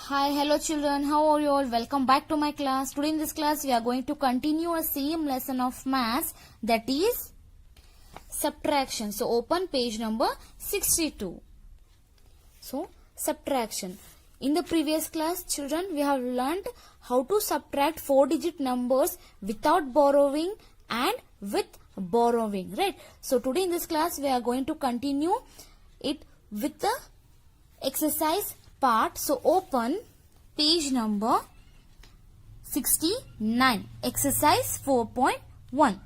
Hi, hello children, how are you all? Welcome back to my class. Today in this class we are going to continue a same lesson of maths, that is subtraction. So open page number 62. So subtraction. In the previous class children we have learnt how to subtract 4-digit numbers without borrowing and with borrowing, right? So today in this class we are going to continue it with the exercise part. So open page number 69, exercise 4.1.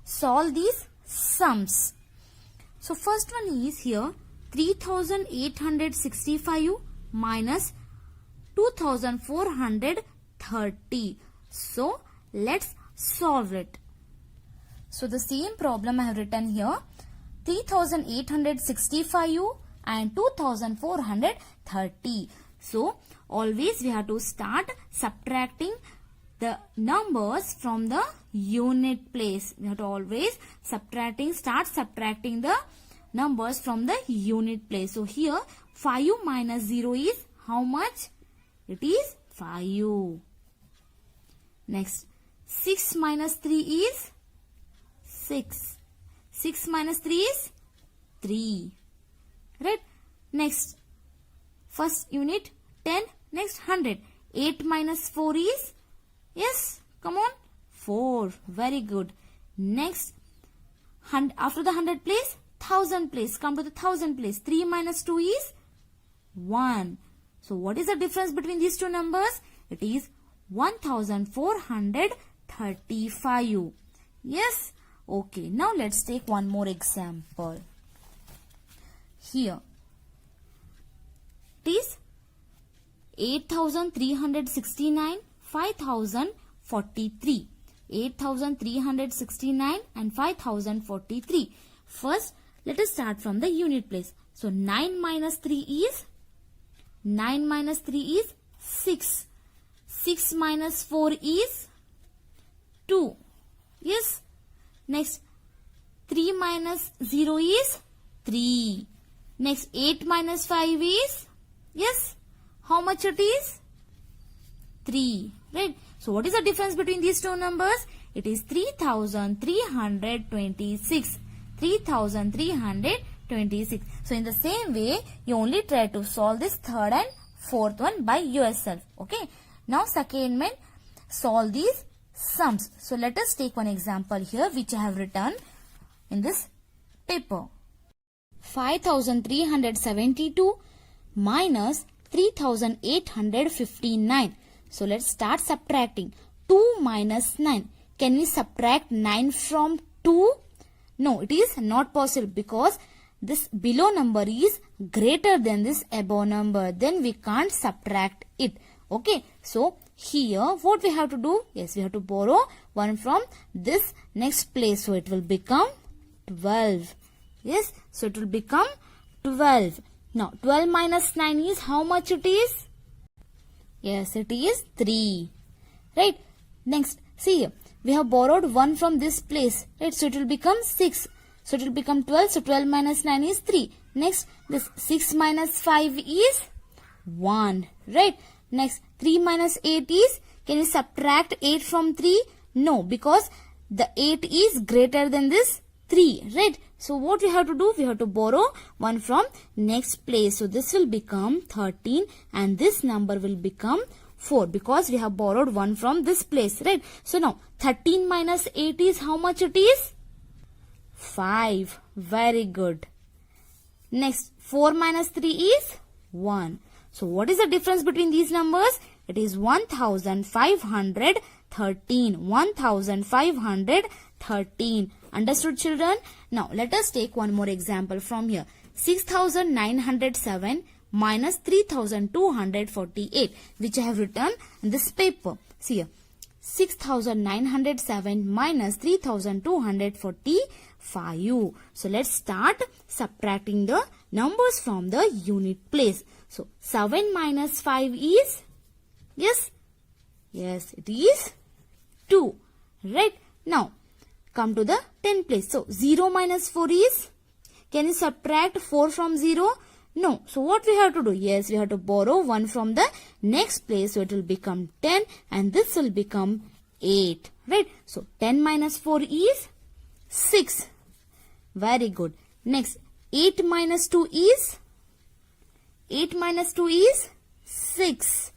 Solve these sums. So first one is here 3865 minus 2430. So let's solve it. So the same problem I have written here, 3865 and 2430. So always we have to start subtracting the numbers from the unit place. We have to always start subtracting the numbers from the unit place. So here 5 minus 0 is how much? It is 5. Next 6 minus 3 is 6. 6 minus 3 is 3. Right? Next, first unit 10, next 100. 8 minus 4 is, yes, come on, 4. Very good. Next, after the 100 place, 1000 place. Come to the 1000 place. 3 minus 2 is 1. So what is the difference between these two numbers? It is 1435. Yes? Okay, now let's take one more example. Here it is 8369, 5043. 8369 and 5043. First, let us start from the unit place. So 9 minus 3 is 6. 6 minus 4 is 2. Yes. Next, 3 minus 0 is 3. Next, 8 minus 5 is, yes, how much it is? 3. Right? So what is the difference between these two numbers? It is 3326. 3326. So in the same way, you only try to solve this third and fourth one by yourself. Okay. Now second one, solve these sums. So let us take one example here which I have written in this paper. 5372 minus 3859. So let's start subtracting. 2 minus 9. Can we subtract 9 from 2? No, it is not possible because this below number is greater than this above number. Then we can't subtract it. Okay. So here what we have to do? Yes, we have to borrow 1 from this next place. So it will become 12. Yes, so it will become 12. Now, 12 minus 9 is how much it is? Yes, it is 3. Right? Next, see here. We have borrowed 1 from this place. Right? So it will become 6. So it will become 12. So 12 minus 9 is 3. Next, this 6 minus 5 is 1. Right? Next, 3 minus 8 is, can you subtract 8 from 3? No, because the 8 is greater than this 3, right? So what we have to do? We have to borrow 1 from next place. So this will become 13 and this number will become 4 because we have borrowed 1 from this place, right? So now 13 minus 8 is how much it is? 5. Very good. Next, 4 minus 3 is 1. So what is the difference between these numbers? It is 1513. 1513. Understood, children? Now, let us take one more example from here. 6907 minus 3248, which I have written in this paper. See here. 6907 minus 3245. So, let's start subtracting the numbers from the unit place. So, 7 minus 5 is, yes, it is 2. Right? Now, come to the 10 place. So 0 minus 4 is, can you subtract 4 from 0? No. So what we have to do? Yes, we have to borrow 1 from the next place. So it will become 10 and this will become 8. Right? So 10 minus 4 is 6. Very good. Next, 8 minus 2 is 6.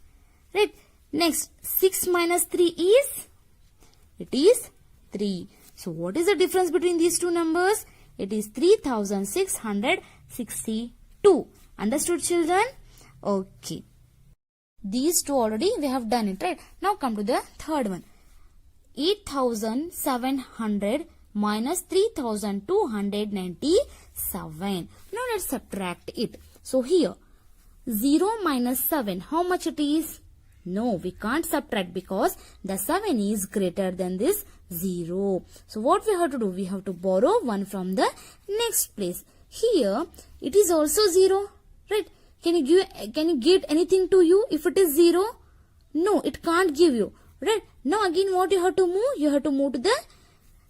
Right? Next, 6 minus 3 is? It is 3. So what is the difference between these two numbers? It is 3662. Understood, children? Okay. These two already we have done it, right? Now come to the third one. 8700 minus 3297. Now let's subtract it. So here 0 minus 7, how much it is? No, we can't subtract because the 7 is greater than this 0. So what we have to do? We have to borrow 1 from the next place. Here it is also 0, right? Can you get anything to you if it is 0? No, it can't give you, right? Now again what you have to move? You have to move to the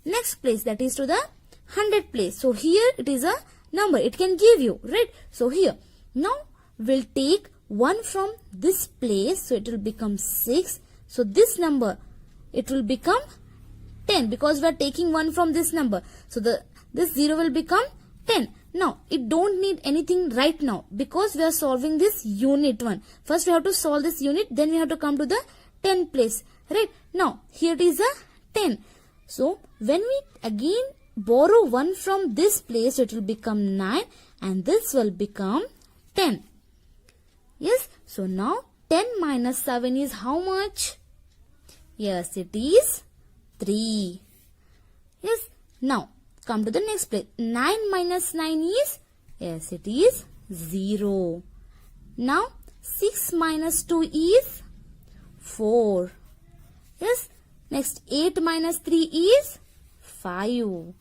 next place, that is to the 100 place. So here it is a number, it can give you, right? So here, now we'll take 1 from this place, so it will become 6. So this number, it will become 10 because we are taking 1 from this number. So this 0 will become 10. Now, it don't need anything right now because we are solving this unit 1. First we have to solve this unit, then we have to come to the 10 place, right? Now, here it is a 10. So, when we again borrow 1 from this place, it will become 9 and this will become 10. Yes, so now 10 minus 7 is how much? Yes, it is 3. Yes, now come to the next place. 9 minus 9 is? Yes, it is 0. Now 6 minus 2 is 4. Yes, next 8 minus 3 is 5.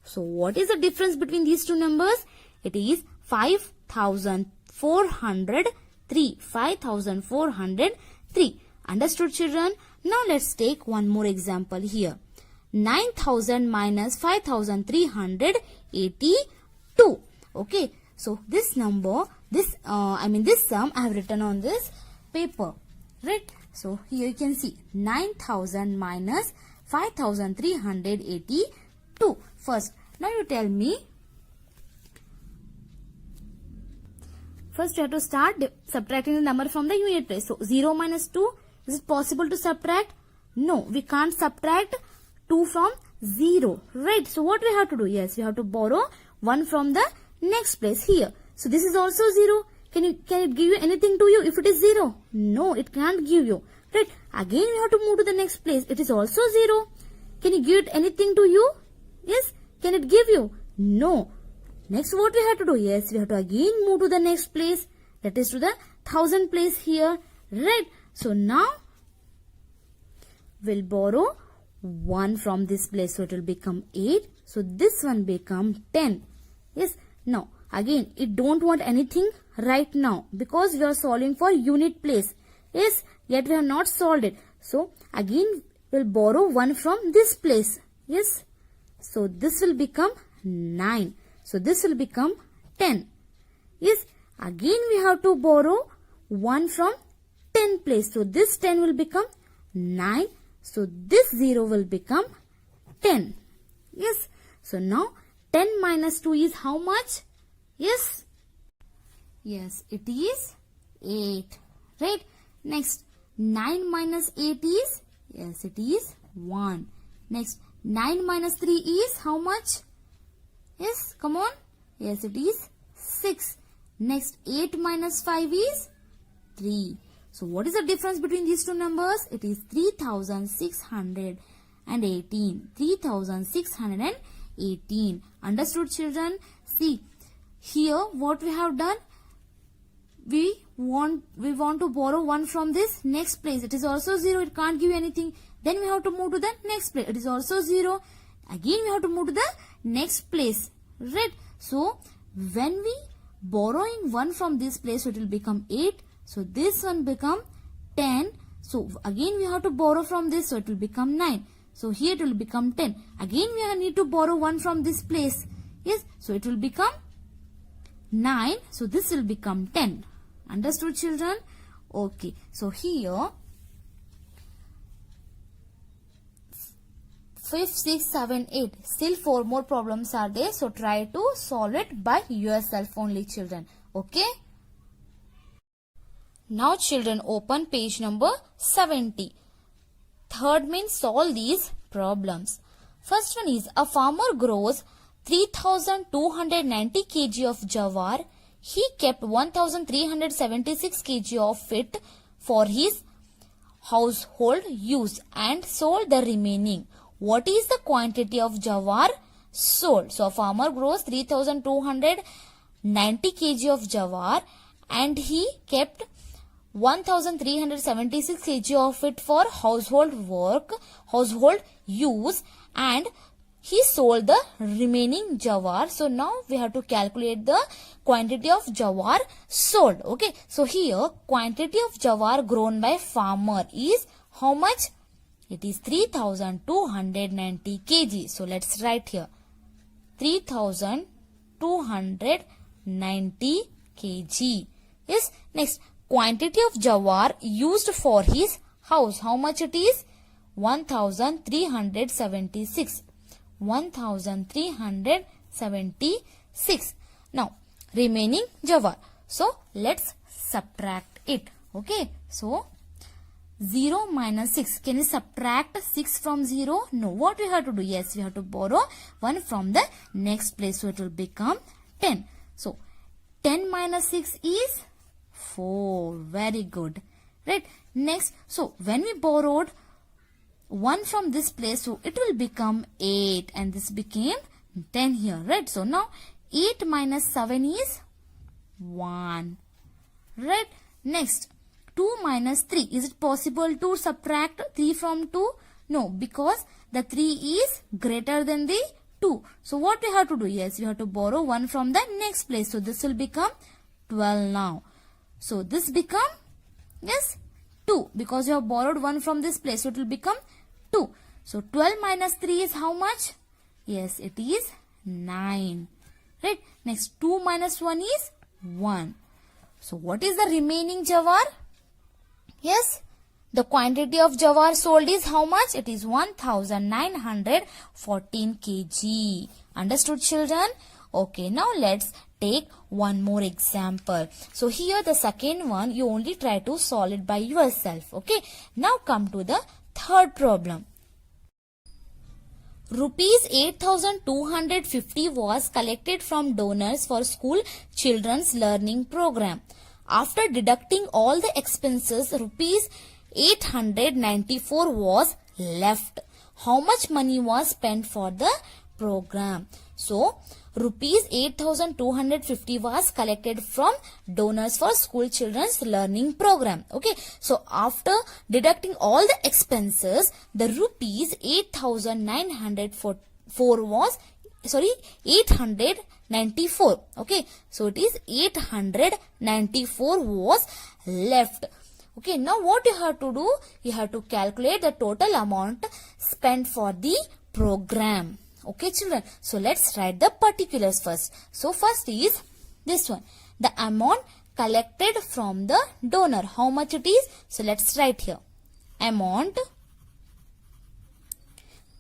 So what is the difference between these two numbers? It is 5403. 5403. Understood, children? Now let's take one more example here. 9000 minus 5382. Okay, so this number, this sum I have written on this paper, right? So here you can see 9000 minus 5382. First, now you tell me. First, you have to start subtracting the number from the unit place. So 0 minus 2, is it possible to subtract? No, we can't subtract 2 from 0, right? So what we have to do? Yes, we have to borrow 1 from the next place here. So this is also 0. Can it give you anything to you if it is 0? No, it can't give you, right? Again we have to move to the next place. It is also 0. Can you give anything to you? Yes, can it give you? No. Next what we have to do? Yes, we have to again move to the next place. That is to the 1000 place here, right? So now we'll borrow 1 from this place, so it will become 8. So this one become 10. Yes, now again it don't want anything right now because we are solving for unit place. Yes, yet we have not solved it. So again we'll borrow 1 from this place. Yes, so this will become 9. So this will become 10. Yes, again we have to borrow 1 from 10 place. So this 10 will become 9. So this 0 will become 10. Yes. So now 10 minus 2 is how much? Yes. Yes, it is 8. Right. Next 9 minus 8 is? Yes, it is 1. Next 9 minus 3 is how much? Yes, come on. Yes, it is 6. Next 8 minus 5 is 3. So what is the difference between these two numbers? It is 3618. 3618. Understood, children? See, here what we have done? We want to borrow 1 from this next place. It is also 0. It can't give you anything. Then we have to move to the next place. It is also 0. Again we have to move to the next place. Right? So when we borrowing 1 from this place, it will become 8. So this one become 10. So again we have to borrow from this, so it will become 9. So here it will become 10. Again we need to borrow 1 from this place. Yes, so it will become 9. So this will become 10. Understood, children? Okay. So here 5, 6, 7, 8. Still 4 more problems are there. So try to solve it by yourself only, children. Okay. Now children, open page number 70. Third means solve these problems. First one is a farmer grows 3290 kg of jawar. He kept 1376 kg of it for his household use and sold the remaining. What is the quantity of jawar sold? So a farmer grows 3290 kg of jawar and he kept 1376 kg of it for household use, and he sold the remaining jawar. So now we have to calculate the quantity of jawar sold. Okay. So here quantity of jawar grown by farmer is how much? It is 3290 kg. So let's write here 3290 kg. Yes. Next, quantity of jawar used for his house. How much it is? 1376. 1376. Now, remaining jawar. So, let's subtract it. Okay. So, 0 minus 6. Can you subtract 6 from 0? No. What we have to do? Yes, we have to borrow 1 from the next place. So, it will become 10. So, 10 minus 6 is 4. Very good. Right. Next, so when we borrowed 1 from this place, so it will become 8 and this became 10 here. Right. So now 8 minus 7 is 1. Right. Next, 2 minus 3. Is it possible to subtract 3 from 2? No, because the 3 is greater than the 2. So what we have to do? Yes, we have to borrow 1 from the next place. So this will become 12 now. So this become, yes, 2 because you have borrowed 1 from this place. So it will become 2. So 12 minus 3 is how much? Yes, it is 9. Right. Next, 2 minus 1 is 1. So what is the remaining jawar? Yes, the quantity of jawar sold is how much? It is 1914 kg. Understood, children? Okay, now let's take one more example. So here the second one, you only try to solve it by yourself. Okay, now come to the third problem. Rupees 8,250 was collected from donors for school children's learning program. After deducting all the expenses, rupees 894 was left. How much money was spent for the program? So, rupees 8,250 was collected from donors for school children's learning program. Okay. So, after deducting all the expenses, the rupees 8,904 was, 894. Okay. So, it is 894 was left. Okay. Now, what you have to do? You have to calculate the total amount spent for the program. Okay, children. So, let's write the particulars first. So, first is this one. The amount collected from the donor. How much it is? So, let's write here. Amount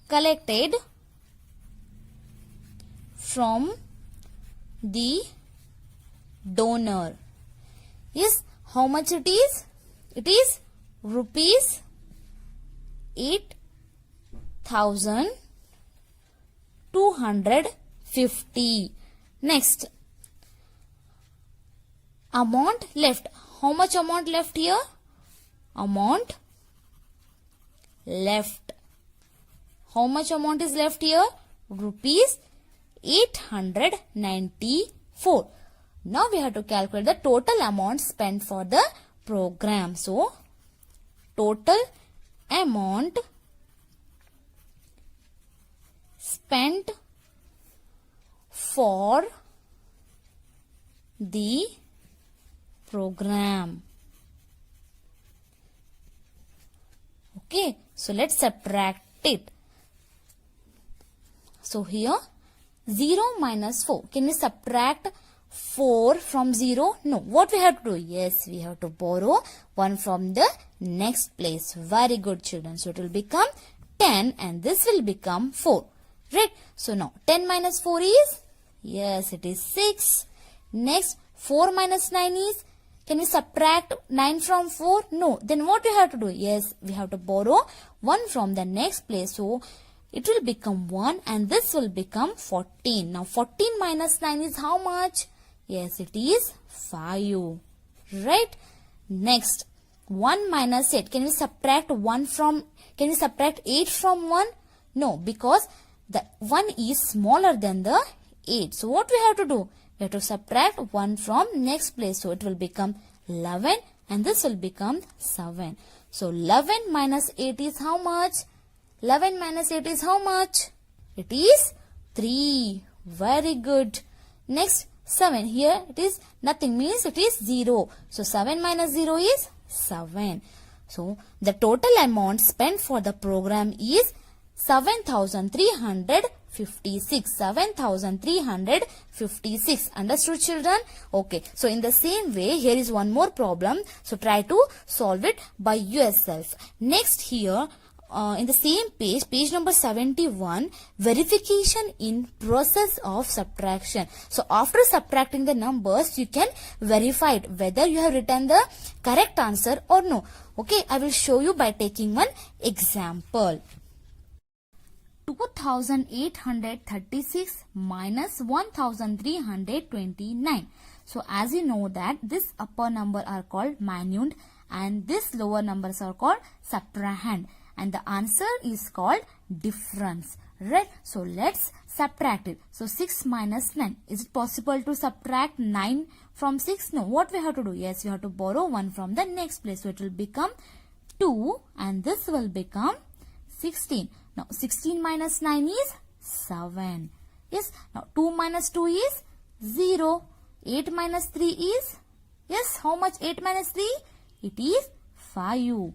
collected from the donor. Yes, how much it is? It is rupees 8,250. Next, amount left. How much amount left here? Amount left. How much amount is left here? Rupees 894. Now we have to calculate the total amount spent for the program. So, total amount spent for the program. Okay, so let's subtract it. So here 0 minus 4. Can we subtract 4 from 0? No. What we have to do? Yes, we have to borrow 1 from the next place. Very good, children. So it will become 10 and this will become 4. Right? So now 10 minus 4 is? Yes, it is 6. Next, 4 minus 9 is? Can we subtract 9 from 4? No. Then what we have to do? Yes, we have to borrow 1 from the next place. So it will become 1 and this will become 14. Now 14 minus 9 is how much? Yes, it is 5. Right? Next, 1 minus 8. Can we subtract 8 from 1? No, because the 1 is smaller than the 8. So what we have to do? We have to subtract 1 from next place. So it will become 11 and this will become 7. So 11 minus 8 is how much? 11 minus 8 is how much? It is 3. Very good. Next, 7. Here it is nothing, means it is 0. So 7 minus 0 is 7. So the total amount spent for the program is 7,356. 7,356. Understood, children? Okay. So in the same way, here is one more problem. So try to solve it by yourself. Next here, in the same page number 71, verification in process of subtraction. So after subtracting the numbers, you can verify it whether you have written the correct answer or no. Okay, I will show you by taking one example. 2,836 minus 1,329. So as you know that this upper number are called minute and this lower numbers are called subtrahend. And the answer is called difference. Right? So let's subtract it. So 6 minus 9. Is it possible to subtract 9 from 6? No. What we have to do? Yes, we have to borrow 1 from the next place. So it will become 2 and this will become 16. Now 16 minus 9 is 7. Yes. Now 2 minus 2 is 0. 8 minus 3 is? Yes. How much 8 minus 3? It is 5.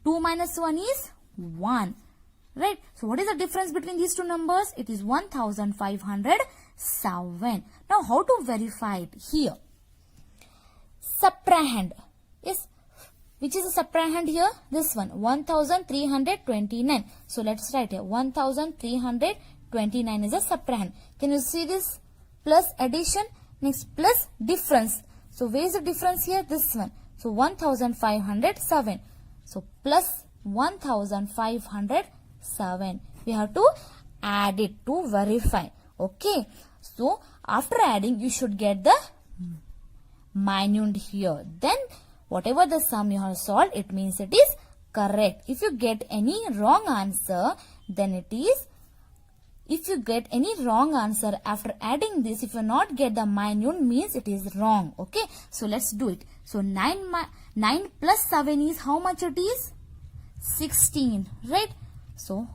2 minus 1 is 1. Right? So what is the difference between these two numbers? It is 1,507. Now how to verify it? Here. Subtrahend. Yes. Which is a subtrahend here? This one. 1,329. So let's write here. 1,329 is a subtrahend. Can you see this? Plus addition. Next plus difference. So where is the difference here? This one. So 1,507. So plus 1,507. We have to add it to verify. Okay. So after adding, you should get the minute here. Then whatever the sum you have solved, it means it is correct. If you get any wrong answer, then it is. If you get any wrong answer after adding this, if you not get the minute, means it is wrong. Okay. So let's do it. So 9 plus 7 is how much it is? 16. Right. So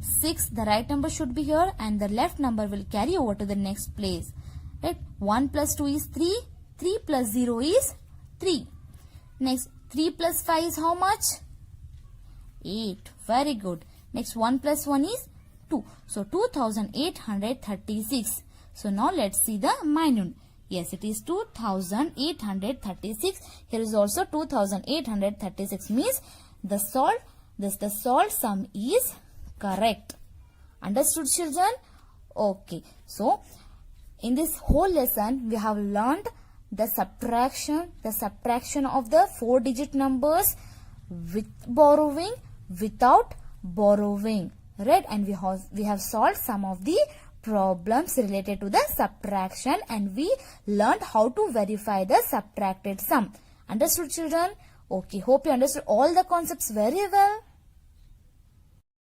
6, the right number should be here and the left number will carry over to the next place. Right. 1 plus 2 is 3. 3 plus 0 is 3. Next, 3 plus 5 is how much? 8. Very good. Next, 1 plus 1 is 2. So 2,836. So now let's see the minute. Yes, it is 2,836. Here is also 2,836, means the solved sum is correct. Understood, children? Okay. So in this whole lesson, we have learned the subtraction of the 4-digit numbers with borrowing, without borrowing. Right? And we have solved some of the problems related to the subtraction and we learned how to verify the subtracted sum. Understood, children? Okay, hope you understood all the concepts very well.